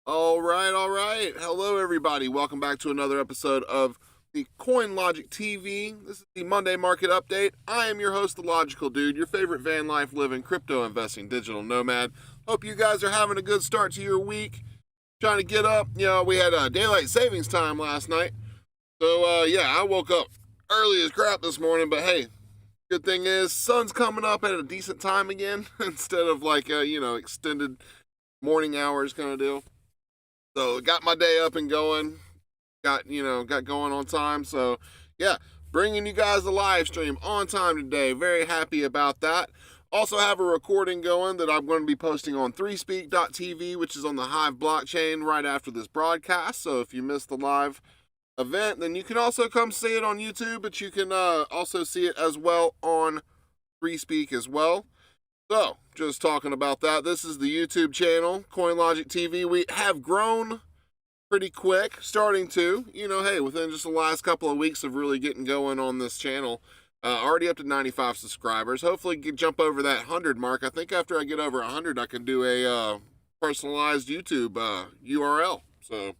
All right, all right. Hello, everybody. Welcome back to another episode of the Coin Logic TV. This is the Monday Market Update. I am your host, The Logical Dude, your favorite van life living, crypto investing digital nomad. Hope you guys are having a good start to your week. Trying to get up. We had daylight savings time last night. So, I woke up early as crap this morning, but hey, good thing is sun's coming up at a decent time again instead of extended morning hours kind of deal. So got my day up and going, got going on time. So yeah, bringing you guys the live stream on time today. Very happy about that. Also have a recording going that I'm going to be posting on 3speak.tv, which is on the Hive blockchain right after this broadcast. So if you missed the live event, then you can also come see it on YouTube, but you can also see it as well on 3speak as well. So, just talking about that, this is the YouTube channel, CoinLogic TV. We have grown pretty quick, starting to, within just the last couple of weeks of really getting going on this channel. Already up to 95 subscribers. Hopefully jump over that 100 mark. I think after I get over 100, I can do a personalized YouTube URL. So,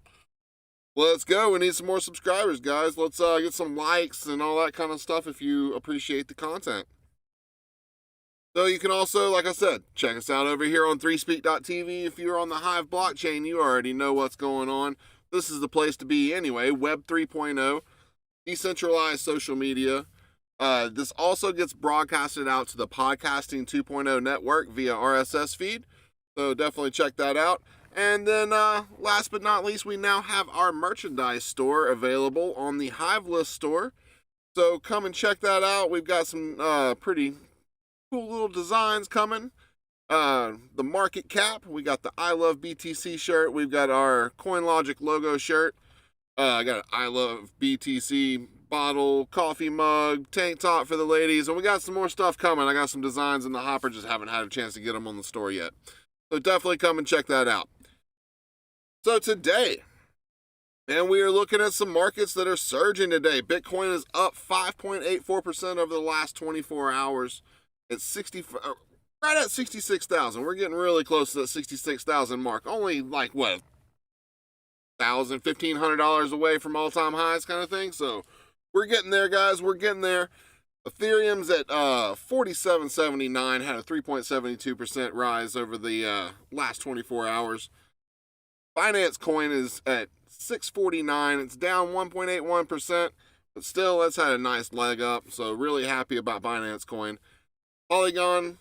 let's go. We need some more subscribers, guys. Let's get some likes and all that kind of stuff if you appreciate the content. So you can also, like I said, check us out over here on 3speak.tv. If you're on the Hive blockchain, you already know what's going on. This is the place to be anyway. Web 3.0, decentralized social media. This also gets broadcasted out to the Podcasting 2.0 network via RSS feed. So definitely check that out. And then last but not least, we now have our merchandise store available on the Hive List store. So come and check that out. We've got some pretty cool little designs coming. The market cap, we got the I Love BTC shirt. We've got our CoinLogic logo shirt. I got an I Love BTC bottle, coffee mug, tank top for the ladies, and we got some more stuff coming. I got some designs in the hopper, just haven't had a chance to get them on the store yet. So definitely come and check that out. So today, and we are looking at some markets that are surging today. Bitcoin is up 5.84% over the last 24 hours. It's right at 66,000. We're getting really close to that 66,000 mark. Only like what, $1,000, $1,500 away from all-time highs, kind of thing. So we're getting there, guys. We're getting there. Ethereum's at 47.79, had a 3.72% rise over the last 24 hours. Binance Coin is at 649. It's down 1.81%, but still, that's had a nice leg up. So really happy about Binance Coin. Polygon,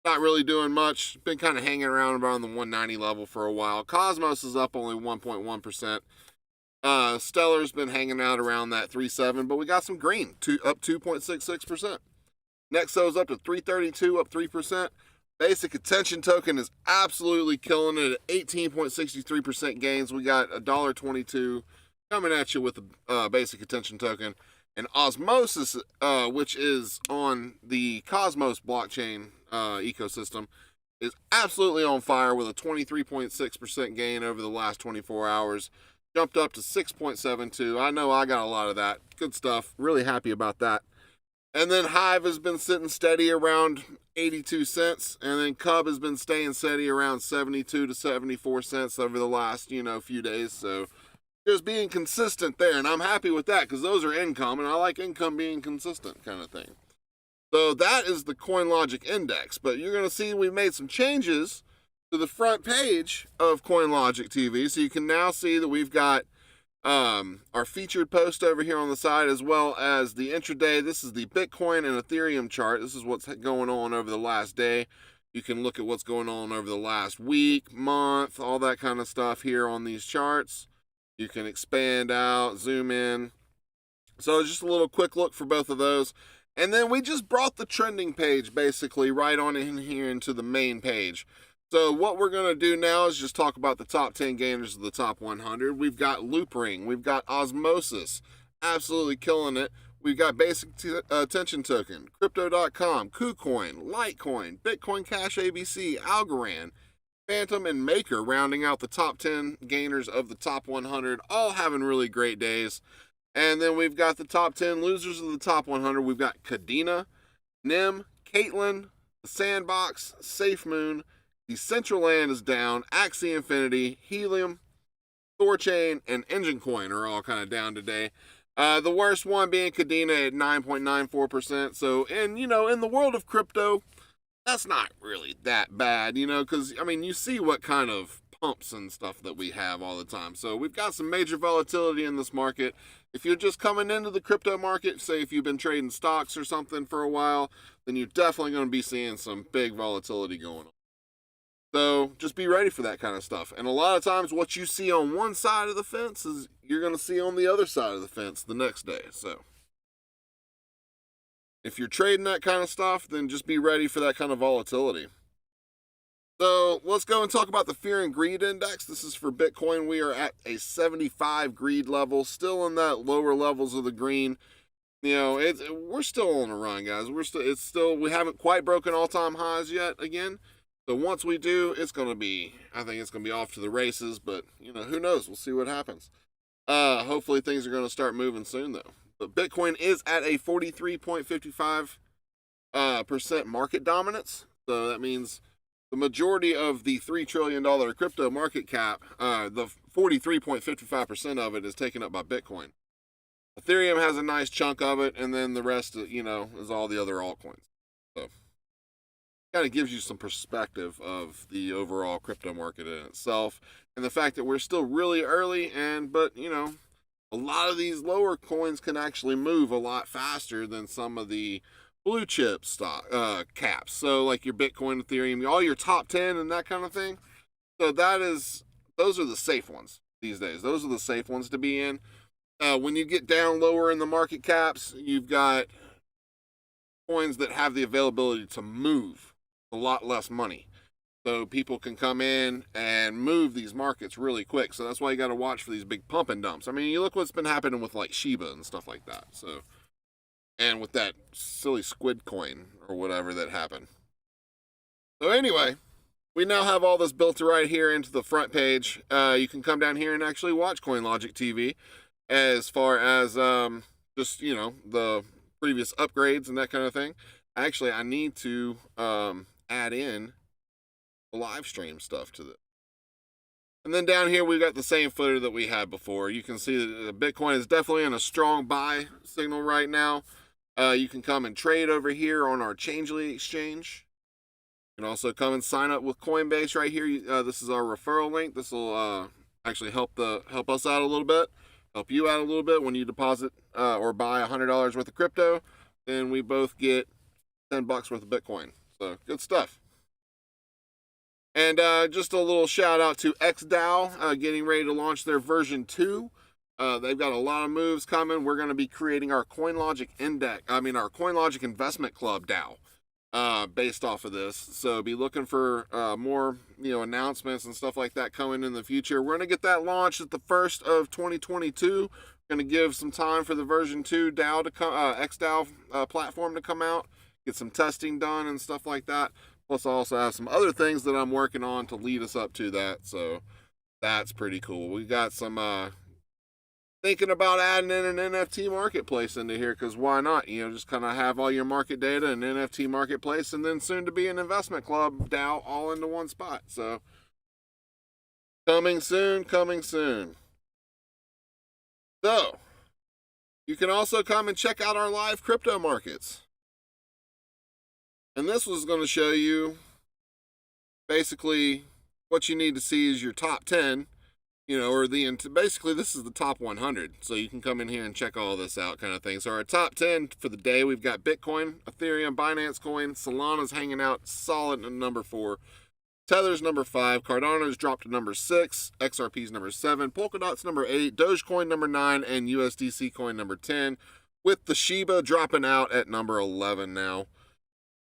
not really doing much. Been kind of hanging around the 190 level for a while. Cosmos is up only 1.1%. Stellar's been hanging out around that 3.7, but we got some green, up 2.66%. Nexo's up to 332, up 3%. Basic Attention Token is absolutely killing it at 18.63% gains. We got $1.22 coming at you with the Basic Attention Token. And Osmosis, which is on the Cosmos blockchain ecosystem, is absolutely on fire with a 23.6% gain over the last 24 hours. Jumped up to 6.72. I know I got a lot of that. Good stuff. Really happy about that. And then Hive has been sitting steady around 82 cents. And then Cub has been staying steady around 72 to 74 cents over the last, few days. So just being consistent there, and I'm happy with that because those are income, and I like income being consistent kind of thing. So that is the CoinLogic Index, but you're going to see we made some changes to the front page of CoinLogic TV, so you can now see that we've got our featured post over here on the side, as well as the intraday. This is the Bitcoin and Ethereum chart. This is what's going on over the last day. You can look at what's going on over the last week, month, all that kind of stuff here on these charts. You can expand out, zoom in. So just a little quick look for both of those. And then we just brought the trending page basically right on in here into the main page. So what we're going to do now is just talk about the top 10 gainers of the top 100. We've got Loopring. We've got Osmosis. Absolutely killing it. We've got Basic Attention Token, Crypto.com, KuCoin, Litecoin, Bitcoin Cash ABC, Algorand, Phantom, and Maker rounding out the top 10 gainers of the top 100, all having really great days. And then we've got the top 10 losers of the top 100. We've got Kadena, Nim, Caitlin, Sandbox, SafeMoon, Decentraland is down. Axie Infinity, Helium, Thorchain, and Engine Coin are all kind of down today. The worst one being Kadena at 9.94%. So, and in the world of crypto, that's not really that bad, because, you see what kind of pumps and stuff that we have all the time. So we've got some major volatility in this market. If you're just coming into the crypto market, say if you've been trading stocks or something for a while, then you're definitely going to be seeing some big volatility going on. So just be ready for that kind of stuff. And a lot of times what you see on one side of the fence is you're going to see on the other side of the fence the next day. So if you're trading that kind of stuff, then just be ready for that kind of volatility. So let's go and talk about the Fear and Greed Index. This is for Bitcoin. We are at a 75 greed level, still in that lower levels of the green. We're still on a run, guys. We haven't quite broken all-time highs yet again. So once we do, I think it's going to be off to the races, but, who knows? We'll see what happens. Hopefully things are going to start moving soon, though. But Bitcoin is at a 43.55% market dominance. So that means the majority of the $3 trillion crypto market cap, the 43.55% of it is taken up by Bitcoin. Ethereum has a nice chunk of it, and then the rest, is all the other altcoins. So kind of gives you some perspective of the overall crypto market in itself, and the fact that we're still really early, but a lot of these lower coins can actually move a lot faster than some of the blue chip stock caps. So like your Bitcoin, Ethereum, all your top 10 and that kind of thing. So those are the safe ones these days. Those are the safe ones to be in. When you get down lower in the market caps, you've got coins that have the availability to move a lot less money. So people can come in and move these markets really quick. So that's why you got to watch for these big pump and dumps. You look what's been happening with like Shiba and stuff like that. So, and with that silly squid coin or whatever that happened. So anyway, we now have all this built right here into the front page. You can come down here and actually watch CoinLogic TV as far as just, the previous upgrades and that kind of thing. Actually, I need to add in the live stream stuff to this. And then down here, we've got the same footer that we had before. You can see that Bitcoin is definitely in a strong buy signal right now. You can come and trade over here on our Changely exchange. You can also come and sign up with Coinbase right here. This is our referral link. This will actually help us out a little bit, help you out a little bit when you deposit or buy $100 worth of crypto. Then we both get $10 worth of Bitcoin. So good stuff. And just a little shout out to XDAO, getting ready to launch their version 2. They've got a lot of moves coming. We're going to be creating our CoinLogic our CoinLogic Investment Club DAO, based off of this. So be looking for more, announcements and stuff like that coming in the future. We're going to get that launched at the 1st of 2022. We're going to give some time for the version 2 DAO to come, XDAO platform to come out, get some testing done and stuff like that. Plus, I also have some other things that I'm working on to lead us up to that. So that's pretty cool. We got some thinking about adding in an NFT marketplace into here, because why not? Just kind of have all your market data and NFT marketplace, and then soon to be an investment club DAO all into one spot. So coming soon. So you can also come and check out our live crypto markets. And this was going to show you basically what you need to see is your top 10, basically this is the top 100. So you can come in here and check all this out kind of thing. So our top 10 for the day, we've got Bitcoin, Ethereum, Binance Coin, Solana's hanging out solid at number 4. Tether's number 5, Cardano's dropped to number 6, XRP's number 7, Polkadot's number 8, Dogecoin number 9, and USDC coin number 10, with the Shiba dropping out at number 11 now.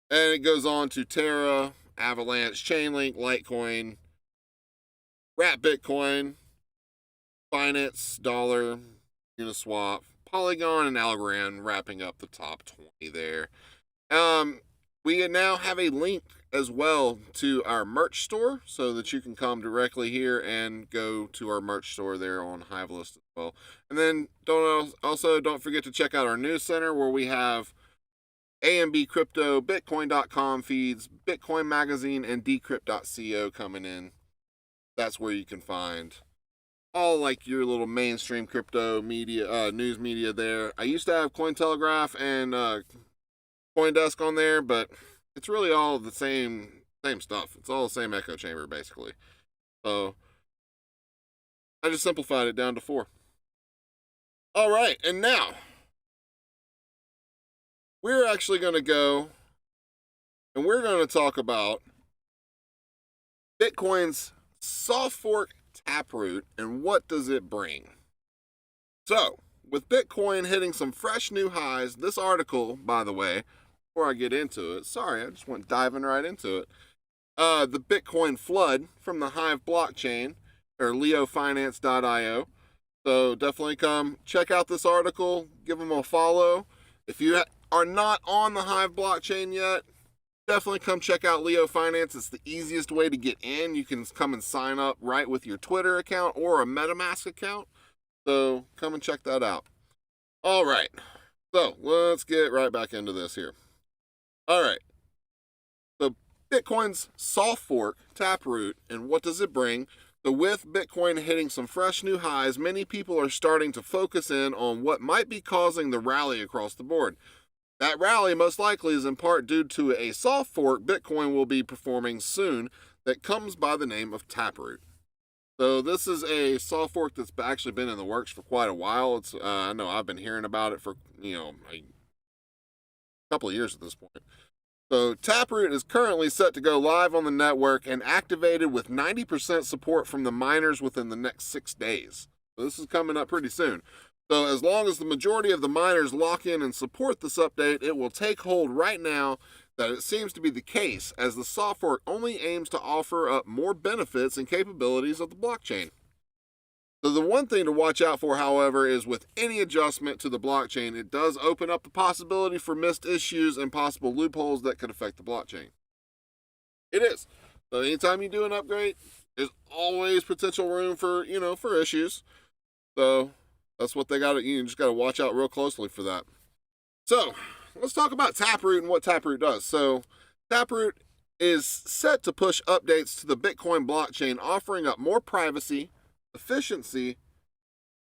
And it goes on to Terra, Avalanche, Chainlink, Litecoin, Wrap Bitcoin, Binance, Dollar, Uniswap, Polygon, and Algorand wrapping up the top 20 there. We now have a link as well to our merch store so that you can come directly here and go to our merch store there on Hive List as well. And then don't forget to check out our news center, where we have AMB Crypto, Bitcoin.com feeds, Bitcoin Magazine, and Decrypt.co coming in. That's where you can find all like your little mainstream crypto media, news media there. I used to have Cointelegraph and CoinDesk on there, but it's really all the same stuff. It's all the same echo chamber basically. So I just simplified it down to 4. All right, and now we're actually going to go and we're going to talk about Bitcoin's soft fork Taproot and what does it bring. So, with Bitcoin hitting some fresh new highs, this article, by the way, before I get into it, sorry, I just went diving right into it. The Bitcoin flood from the Hive blockchain, or leofinance.io. So definitely come check out this article, give them a follow. If you are not on the Hive blockchain yet, definitely come check out Leo Finance. It's the easiest way to get in. You can come and sign up right with your Twitter account or a MetaMask account. So come and check that out. All right. So let's get right back into this here. All right. So Bitcoin's soft fork, Taproot, and what does it bring? So with Bitcoin hitting some fresh new highs, many people are starting to focus in on what might be causing the rally across the board. That rally most likely is in part due to a soft fork Bitcoin will be performing soon that comes by the name of Taproot. So this is a soft fork that's actually been in the works for quite a while. It's I know I've been hearing about it for a couple of years at this point. So Taproot is currently set to go live on the network and activated with 90% support from the miners within the next 6 days. So this is coming up pretty soon. So as long as the majority of the miners lock in and support this update, it will take hold right now that it seems to be the case, as the soft fork only aims to offer up more benefits and capabilities of the blockchain. So the one thing to watch out for, however, is with any adjustment to the blockchain, it does open up the possibility for missed issues and possible loopholes that could affect the blockchain. It is. So anytime you do an upgrade, there's always potential room for issues. So that's what they got to, you just got to watch out real closely for that. So let's talk about Taproot and what Taproot does. So Taproot is set to push updates to the Bitcoin blockchain, offering up more privacy, efficiency,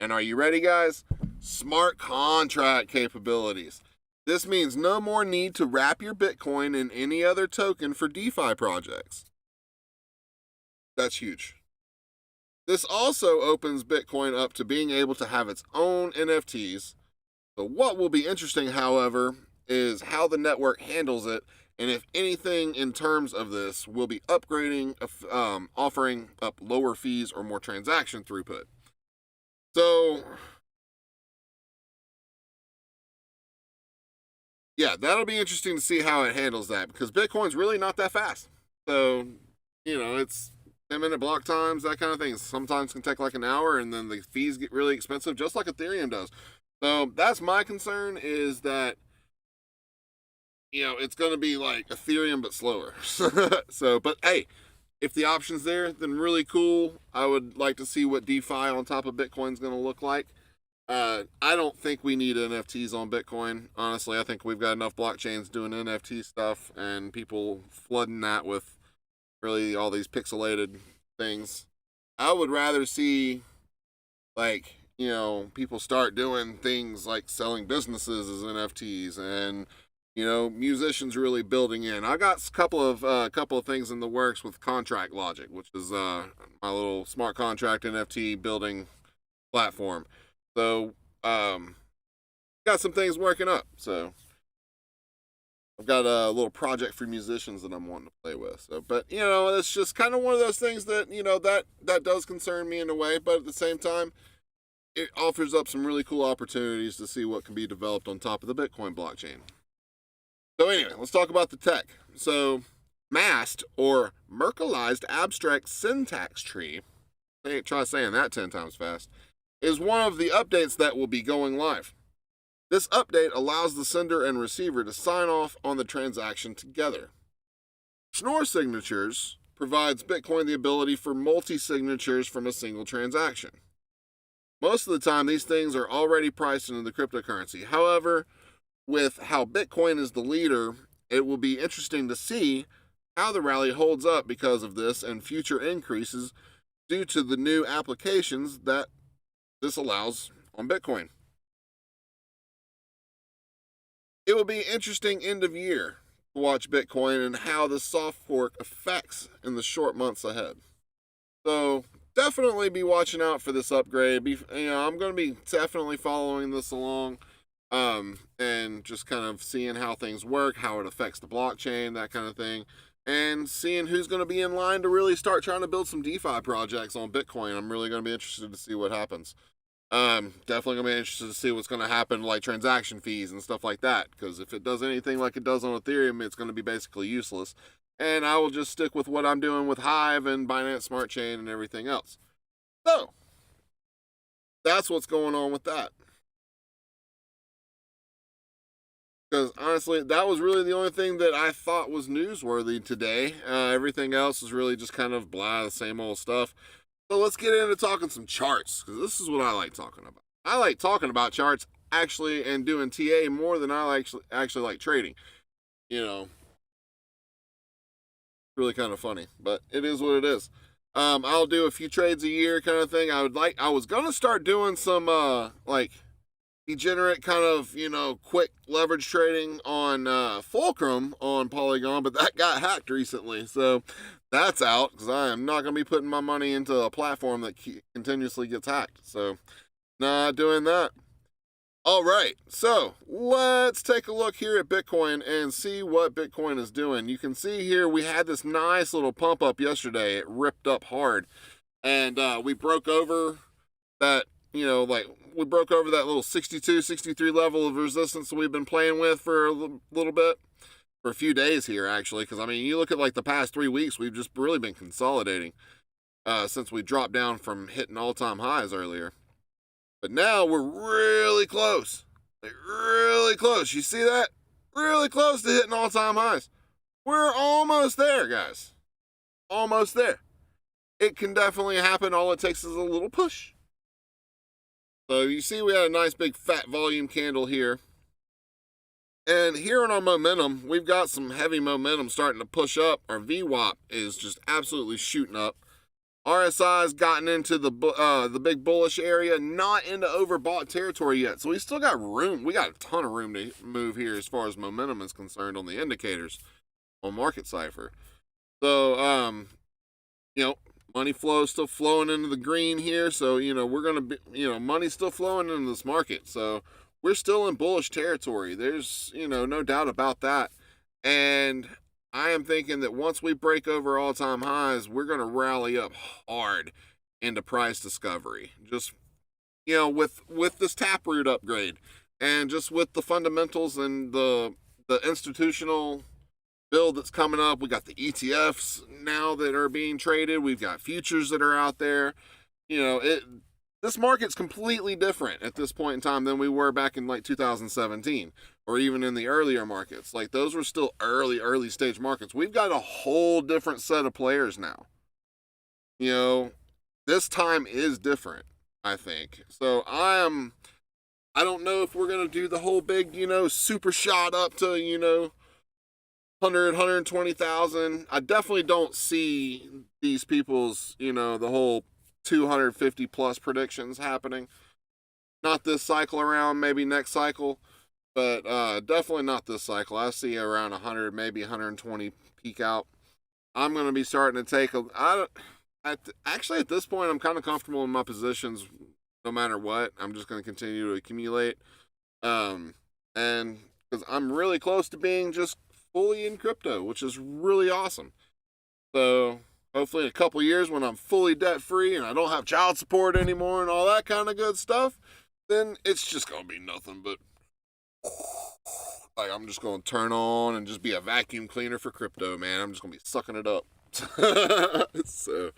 and are you ready, guys? Smart contract capabilities. This means no more need to wrap your Bitcoin in any other token for DeFi projects. That's huge. This also opens Bitcoin up to being able to have its own NFTs. So what will be interesting, however, is how the network handles it, and if anything in terms of this will be upgrading, offering up lower fees or more transaction throughput. So yeah, that'll be interesting to see how it handles that, because Bitcoin's really not that fast. So, it's 10-minute block times, that kind of thing. Sometimes can take like an hour, and then the fees get really expensive, just like Ethereum does. So that's my concern, is that it's going to be like Ethereum, but slower. So, but hey, if the option's there, then really cool. I would like to see what DeFi on top of Bitcoin is going to look like. I don't think we need NFTs on Bitcoin. Honestly, I think we've got enough blockchains doing NFT stuff and people flooding that with really all these pixelated things. I would rather see, people start doing things like selling businesses as NFTs, and musicians really building in. I got a couple of things in the works with Contract Logic, which is my little smart contract NFT building platform. So got some things working up. So I've got a little project for musicians that I'm wanting to play with. So, but it's just kind of one of those things that that does concern me in a way. But at the same time, it offers up some really cool opportunities to see what can be developed on top of the Bitcoin blockchain. So anyway, let's talk about the tech. So MAST, or Merkleized Abstract Syntax Tree, try saying that 10 times fast, is one of the updates that will be going live. This update allows the sender and receiver to sign off on the transaction together. Schnorr Signatures provides Bitcoin the ability for multi-signatures from a single transaction. Most of the time, these things are already priced into the cryptocurrency. However, with how Bitcoin is the leader, it will be interesting to see how the rally holds up because of this and future increases due to the new applications that this allows on Bitcoin. It will be interesting end of year to watch Bitcoin and how the soft fork affects in the short months ahead. So definitely be watching out for this upgrade. I'm going to be definitely following this along, and just kind of seeing how things work, how it affects the blockchain, that kind of thing, and seeing who's going to be in line to really start trying to build some DeFi projects on Bitcoin. I'm really going to be interested to see what happens. Definitely gonna be interested to see what's gonna happen, like transaction fees and stuff like that, because if it does anything like it does on Ethereum, it's gonna be basically useless. And I will just stick with what I'm doing with Hive and Binance Smart Chain and everything else. So that's what's going on with that. Because honestly, that was really the only thing that I thought was newsworthy today. Everything else is really just kind of blah, the same old stuff. So let's get into talking some charts, because this is what I like talking about. I like talking about charts actually and doing TA more than I actually like trading. It's really kind of funny, but it is what it is. I'll do a few trades a year kind of thing. I was gonna start doing some like degenerate kind of quick leverage trading on Fulcrum on Polygon, but that got hacked recently, so that's out, because I am not going to be putting my money into a platform that continuously gets hacked. So not doing that. All right, so let's take a look here at Bitcoin and see what Bitcoin is doing. You can see here we had this nice little pump up yesterday. It ripped up hard, and we broke over that, we broke over that little 62, 63 level of resistance that we've been playing with for a little bit. For a few days here, actually, because I mean, you look at like the past 3 weeks, we've just really been consolidating since we dropped down from hitting all-time highs earlier. But now we're really close, like really close. You see that? Really close to hitting all-time highs. We're almost there, guys. Almost there. It can definitely happen. All it takes is a little push. So you see we had a nice big fat volume candle here. And here in our momentum, we've got some heavy momentum starting to push up. Our VWAP is just absolutely shooting up. RSI's gotten into the big bullish area, not into overbought territory yet. So we still got room. We got a ton of room to move here as far as momentum is concerned on the indicators on Market Cipher. So, money flow is still flowing into the green here. So, we're going to be, money's still flowing into this market. So we're still in bullish territory. There's, no doubt about that. And I am thinking that once we break over all-time highs, we're going to rally up hard into price discovery. Just, with this Taproot upgrade and just with the fundamentals and the institutional build that's coming up. We got the ETFs now that are being traded. We've got futures that are out there. This market's completely different at this point in time than we were back in like 2017 or even in the earlier markets. Like those were still early stage markets. We've got a whole different set of players now. This time is different, I think. So I don't know if we're going to do the whole big, super shot up to, 100, 120,000. I definitely don't see these people's, the whole 250 plus predictions happening. Not this cycle around, maybe next cycle, but definitely not this cycle. I see around 100, maybe 120 peak out. I'm going to be starting to take actually at this point, I'm kind of comfortable in my positions no matter what. I'm just going to continue to accumulate. And because I'm really close to being just fully in crypto, which is really awesome. So hopefully in a couple years when I'm fully debt free and I don't have child support anymore and all that kind of good stuff, then it's just going to be nothing but like I'm just going to turn on and just be a vacuum cleaner for crypto, man. I'm just going to be sucking it up. So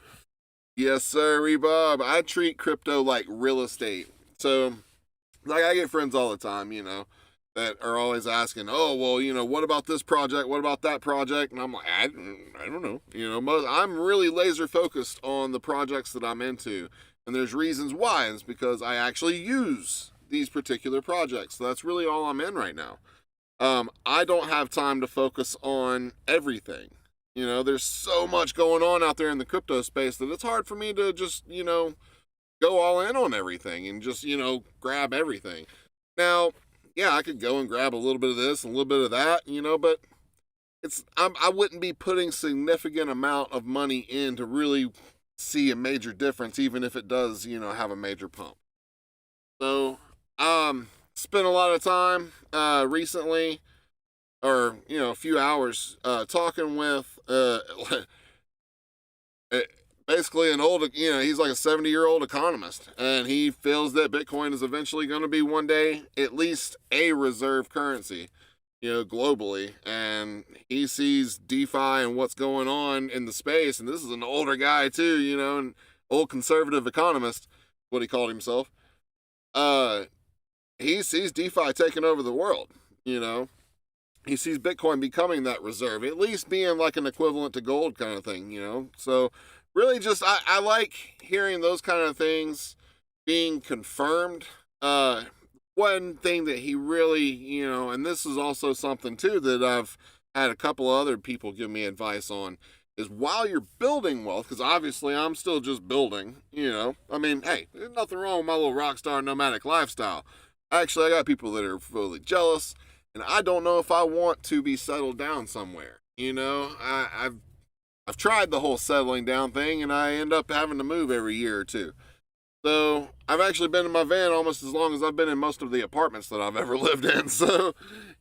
yes, sir, Bob. I treat crypto like real estate. So like I get friends all the time, that are always asking, oh, well, what about this project? What about that project? And I'm like, I don't know. I'm really laser focused on the projects that I'm into. And there's reasons why. It's because I actually use these particular projects. So that's really all I'm in right now. I don't have time to focus on everything. There's so much going on out there in the crypto space that it's hard for me to just, go all in on everything and just, grab everything. Now, yeah, I could go and grab a little bit of this and a little bit of that, but I wouldn't be putting significant amount of money in to really see a major difference, even if it does, have a major pump. So, spent a lot of time recently, or a few hours, talking with basically an old, he's like a 70-year-old economist, and he feels that Bitcoin is eventually going to be one day at least a reserve currency, globally. And he sees DeFi and what's going on in the space, and this is an older guy too, an old conservative economist, what he called himself. He sees DeFi taking over the world, He sees Bitcoin becoming that reserve, at least being like an equivalent to gold kind of thing, So really just, I like hearing those kind of things being confirmed. One thing that he really, and this is also something too that I've had a couple other people give me advice on, is while you're building wealth, because obviously I'm still just building, I mean, hey, there's nothing wrong with my little rock star nomadic lifestyle. Actually, I got people that are fully jealous, and I don't know if I want to be settled down somewhere. I've tried the whole settling down thing, and I end up having to move every year or two. So I've actually been in my van almost as long as I've been in most of the apartments that I've ever lived in. So,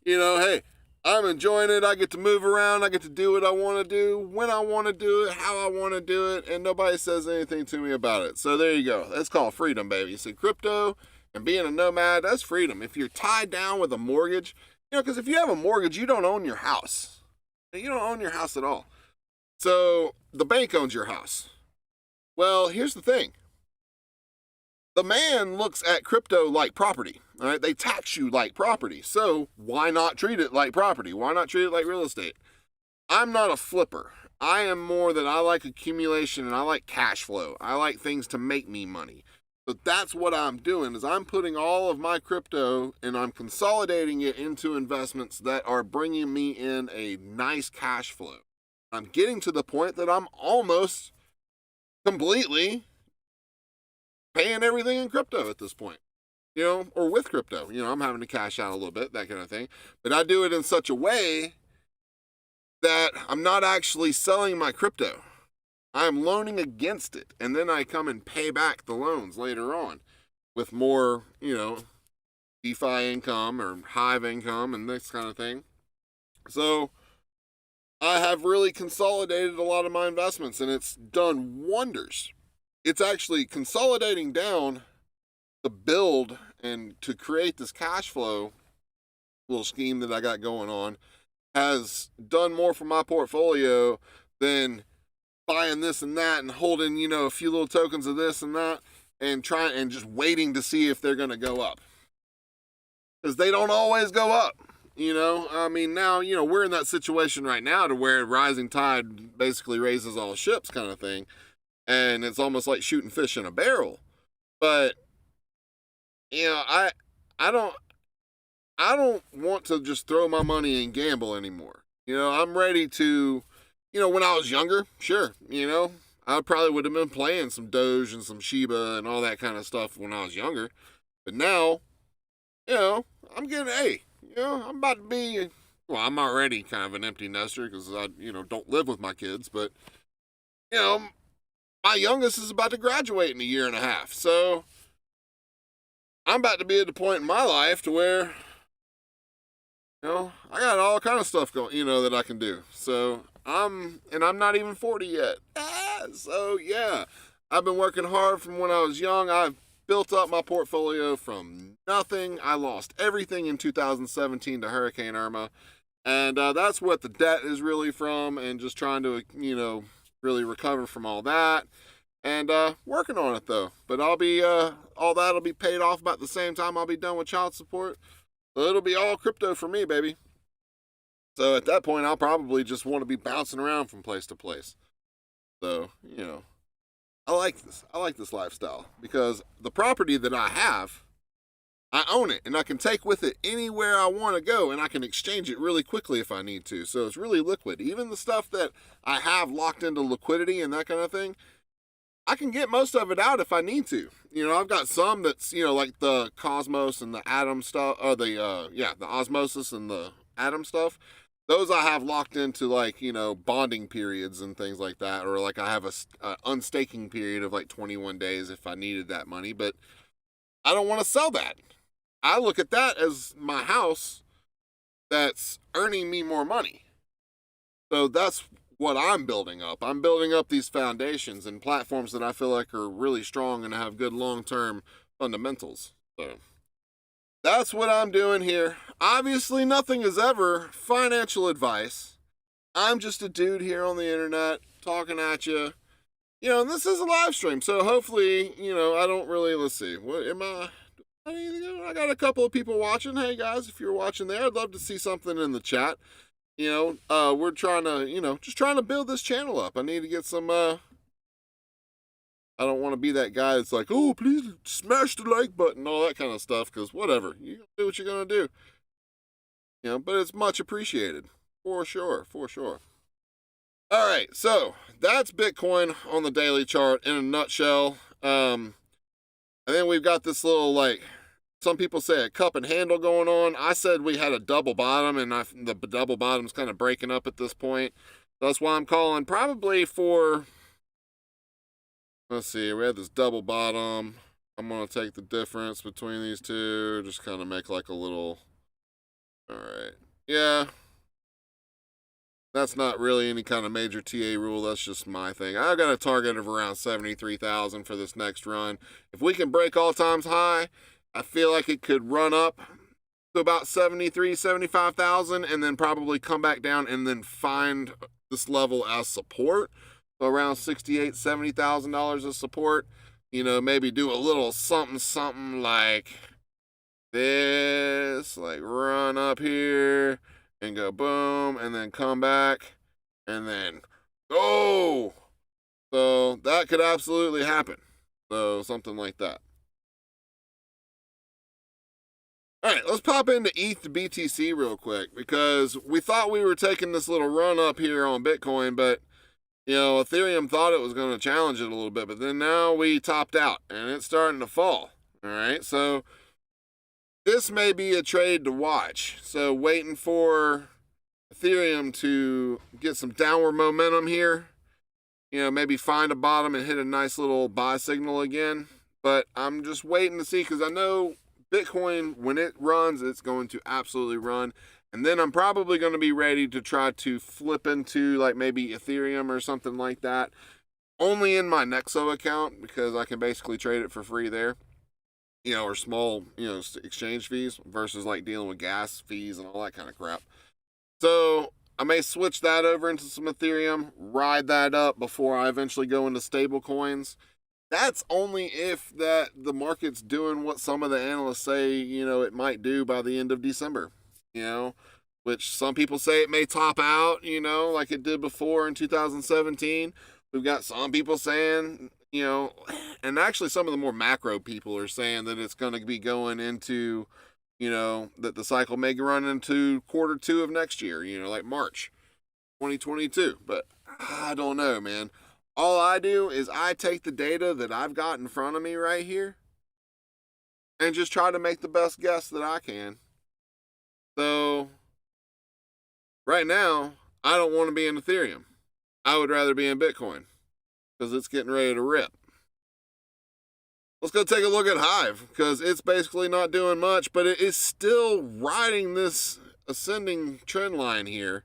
hey, I'm enjoying it. I get to move around. I get to do what I want to do, when I want to do it, how I want to do it, and nobody says anything to me about it. So there you go. That's called freedom, baby. So crypto and being a nomad, that's freedom. If you're tied down with a mortgage, because if you have a mortgage, you don't own your house. You don't own your house at all. So the bank owns your house. Well, here's the thing. The man looks at crypto like property. All right, they tax you like property. So why not treat it like property? Why not treat it like real estate? I'm not a flipper. I am more that I like accumulation and I like cash flow. I like things to make me money. So that's what I'm doing, is I'm putting all of my crypto and I'm consolidating it into investments that are bringing me in a nice cash flow. I'm getting to the point that I'm almost completely paying everything in crypto at this point, or with crypto. I'm having to cash out a little bit, that kind of thing. But I do it in such a way that I'm not actually selling my crypto. I'm loaning against it, and then I come and pay back the loans later on with more, DeFi income or Hive income and this kind of thing. So I have really consolidated a lot of my investments, and it's done wonders. It's actually consolidating down the build and to create this cash flow little scheme that I got going on has done more for my portfolio than buying this and that and holding, a few little tokens of this and that and trying and just waiting to see if they're going to go up. Because they don't always go up. I mean, now, we're in that situation right now to where rising tide basically raises all ships kind of thing. And it's almost like shooting fish in a barrel. But, I don't want to just throw my money and gamble anymore. I'm ready to, when I was younger, sure, I probably would have been playing some Doge and some Shiba and all that kind of stuff when I was younger. But now, I'm getting, I'm about to be, well, I'm already kind of an empty nester because I, don't live with my kids. But, my youngest is about to graduate in a year and a half. So I'm about to be at the point in my life to where, I got all kind of stuff going, that I can do. So I'm not even 40 yet. So yeah, I've been working hard from when I was young. I've built up my portfolio from nothing. I lost everything in 2017 to Hurricane Irma. And that's what the debt is really from, and just trying to, really recover from all that. And working on it though. But I'll be all that'll be paid off about the same time I'll be done with child support. So it'll be all crypto for me, baby. So at that point I'll probably just want to be bouncing around from place to place. So, I like this. I like this lifestyle because the property that I have I own it and I can take with it anywhere I want to go, and I can exchange it really quickly if I need to. So it's really liquid. Even the stuff that I have locked into liquidity and that kind of thing, I can get most of it out if I need to. I've got some that's, like the Cosmos and the Atom stuff, or the Osmosis and the Atom stuff. Those I have locked into, like, bonding periods and things like that, or like I have a unstaking period of like 21 days if I needed that money, but I don't want to sell that. I look at that as my house that's earning me more money. So that's what I'm building up. I'm building up these foundations and platforms that I feel like are really strong and have good long-term fundamentals. So that's what I'm doing here. Obviously, nothing is ever financial advice. I'm just a dude here on the internet talking at you. And this is a live stream, so hopefully, I don't really, let's see, what am I got a couple of people watching. Hey guys, if you're watching there, I'd love to see something in the chat. We're trying to, just trying to build this channel up. I need to get some, I don't want to be that guy that's like, oh, please smash the like button, all that kind of stuff, because whatever, you do what you're going to do. But it's much appreciated, for sure. All right, so that's Bitcoin on the daily chart in a nutshell. And then we've got this little, like, some people say a cup and handle going on. I said we had a double bottom, and the double bottom's kind of breaking up at this point. That's why I'm calling probably for, let's see, we had this double bottom. I'm going to take the difference between these two, just kind of make like a little, all right, yeah. That's not really any kind of major TA rule. That's just my thing. I got a target of around 73,000 for this next run. If we can break all times high, I feel like it could run up to about 73, 75,000 and then probably come back down and then find this level as support. So around $68,000, $70,000 of support. Maybe do a little something like this, like run up here and go boom, and then come back, and then go. So that could absolutely happen. So something like that. All right, let's pop into ETH to BTC real quick, because we thought we were taking this little run up here on Bitcoin, but, Ethereum thought it was going to challenge it a little bit, but then now we topped out, and it's starting to fall. All right, so this may be a trade to watch. So waiting for Ethereum to get some downward momentum here. Maybe find a bottom and hit a nice little buy signal again. But I'm just waiting to see, because I know Bitcoin, when it runs, it's going to absolutely run. And then I'm probably going to be ready to try to flip into like maybe Ethereum or something like that. Only in my Nexo account, because I can basically trade it for free there. Or small, exchange fees versus like dealing with gas fees and all that kind of crap. So I may switch that over into some Ethereum, ride that up before I eventually go into stable coins. That's only if the market's doing what some of the analysts say, it might do by the end of December, which some people say it may top out, like it did before in 2017. We've got some people saying, and actually some of the more macro people are saying that it's going to be going into, that the cycle may run into Q2 of next year, like March 2022. But I don't know, man. All I do is I take the data that I've got in front of me right here and just try to make the best guess that I can. So right now, I don't want to be in Ethereum. I would rather be in Bitcoin, because it's getting ready to rip. Let's go take a look at Hive, because it's basically not doing much, but it is still riding this ascending trend line here,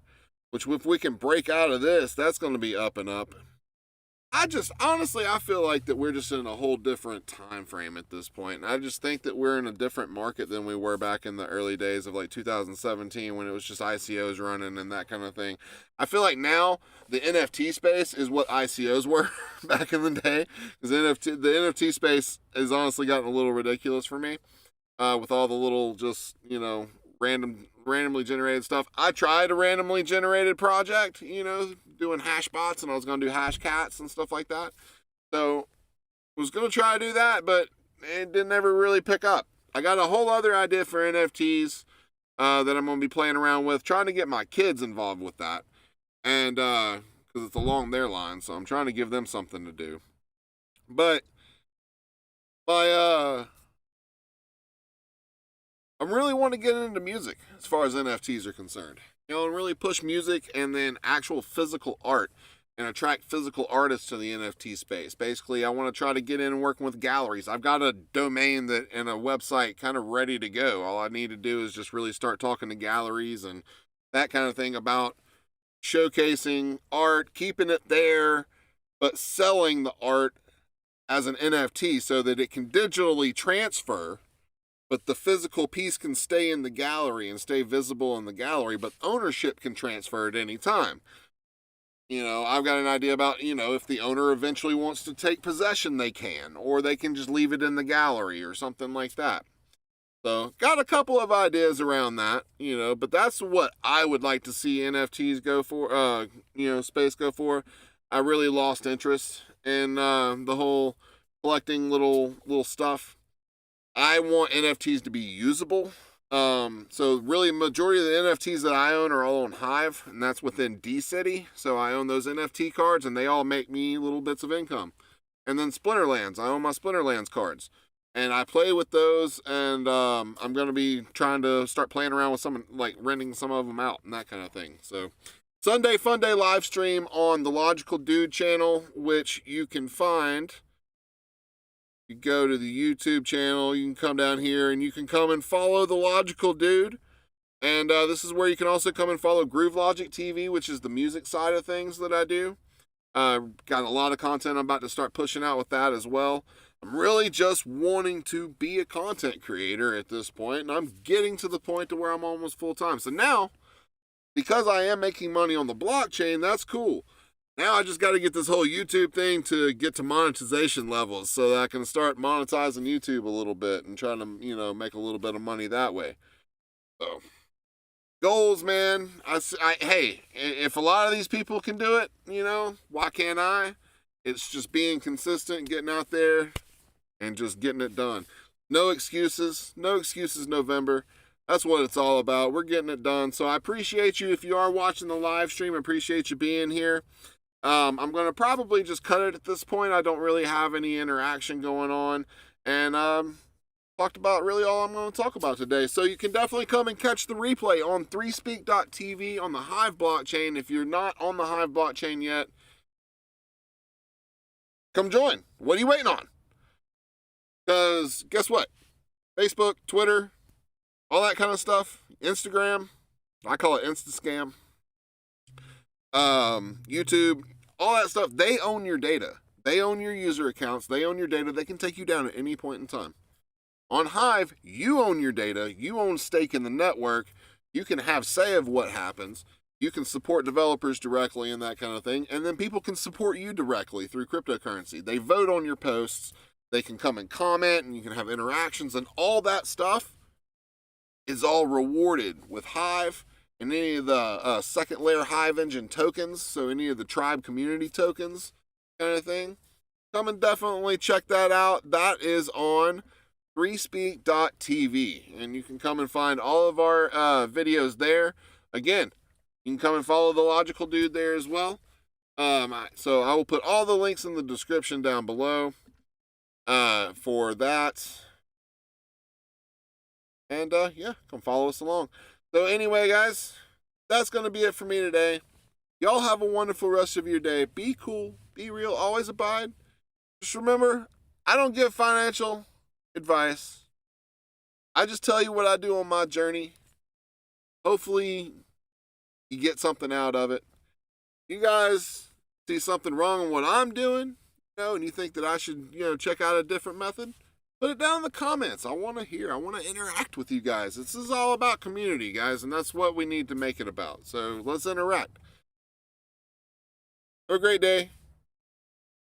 which if we can break out of this, that's going to be up and up. Honestly, I feel like that we're just in a whole different time frame at this point. And I just think that we're in a different market than we were back in the early days of like 2017, when it was just ICOs running and that kind of thing. I feel like now the NFT space is what ICOs were back in the day, because the NFT space has honestly gotten a little ridiculous for me, with all the little just, randomly generated stuff. I tried a randomly generated project, doing hash bots, and I was going to do hash cats and stuff like that. So I was going to try to do that, but it didn't ever really pick up. I got a whole other idea for NFTs that I'm going to be playing around with, trying to get my kids involved with that. And because it's along their line, so I'm trying to give them something to do. But I really want to get into music as far as NFTs are concerned. And really push music and then actual physical art and attract physical artists to the NFT space. Basically, I want to try to get in and working with galleries. I've got a domain and a website kind of ready to go. All I need to do is just really start talking to galleries and that kind of thing about showcasing art, keeping it there, but selling the art as an NFT so that it can digitally transfer, but the physical piece can stay in the gallery and stay visible in the gallery, but ownership can transfer at any time. I've got an idea about, if the owner eventually wants to take possession, they can, or they can just leave it in the gallery or something like that. So, got a couple of ideas around that, but that's what I would like to see NFTs go for, space go for. I really lost interest in the whole collecting little stuff. I want NFTs to be usable. So really, majority of the NFTs that I own are all on Hive, and that's within D-City. So I own those NFT cards, and they all make me little bits of income. And then Splinterlands, I own my Splinterlands cards, and I play with those. And I'm gonna be trying to start playing around with some, like renting some of them out and that kind of thing. So Sunday Fun Day live stream on the Logical Dude channel, which you can find. You go to the YouTube channel, you can come down here and you can come and follow the Logical Dude. And this is where you can also come and follow Groove Logic TV, which is the music side of things that I do. Got a lot of content I'm about to start pushing out with that as well. I'm really just wanting to be a content creator at this point, and I'm getting to the point to where I'm almost full time. So now, because I am making money on the blockchain, that's cool. Now I just got to get this whole YouTube thing to get to monetization levels so that I can start monetizing YouTube a little bit and trying to, make a little bit of money that way. So, goals, man. Hey, if a lot of these people can do it, why can't I? It's just being consistent, getting out there, and just getting it done. No excuses. No excuses, November. That's what it's all about. We're getting it done. So I appreciate you if you are watching the live stream. I appreciate you being here. I'm going to probably just cut it at this point. I don't really have any interaction going on. And talked about really all I'm going to talk about today. So you can definitely come and catch the replay on 3speak.tv on the Hive blockchain. If you're not on the Hive blockchain yet, come join. What are you waiting on? Because guess what? Facebook, Twitter, all that kind of stuff, Instagram, I call it Insta-scam, YouTube, all that stuff, they own your data. They own your user accounts. They own your data. They can take you down at any point in time. On Hive, you own your data. You own stake in the network. You can have say of what happens. You can support developers directly and that kind of thing. And then people can support you directly through cryptocurrency. They vote on your posts. They can come and comment, and you can have interactions, and all that stuff is all rewarded with Hive and any of the second layer Hive engine tokens, so any of the tribe community tokens kind of thing. Come and definitely check that out. That is on 3speak.tv, and you can come and find all of our videos there. Again, you can come and follow the Logical Dude there as well. So I will put all the links in the description down below for that. And yeah, come follow us along. So anyway, guys, that's going to be it for me today. Y'all have a wonderful rest of your day. Be cool, be real, always abide. Just remember, I don't give financial advice. I just tell you what I do on my journey. Hopefully, you get something out of it. You guys see something wrong in what I'm doing, and you think that I should, check out a different method, put it down in the comments. I want to hear. I want to interact with you guys. This is all about community, guys, and that's what we need to make it about. So let's interact. Have a great day.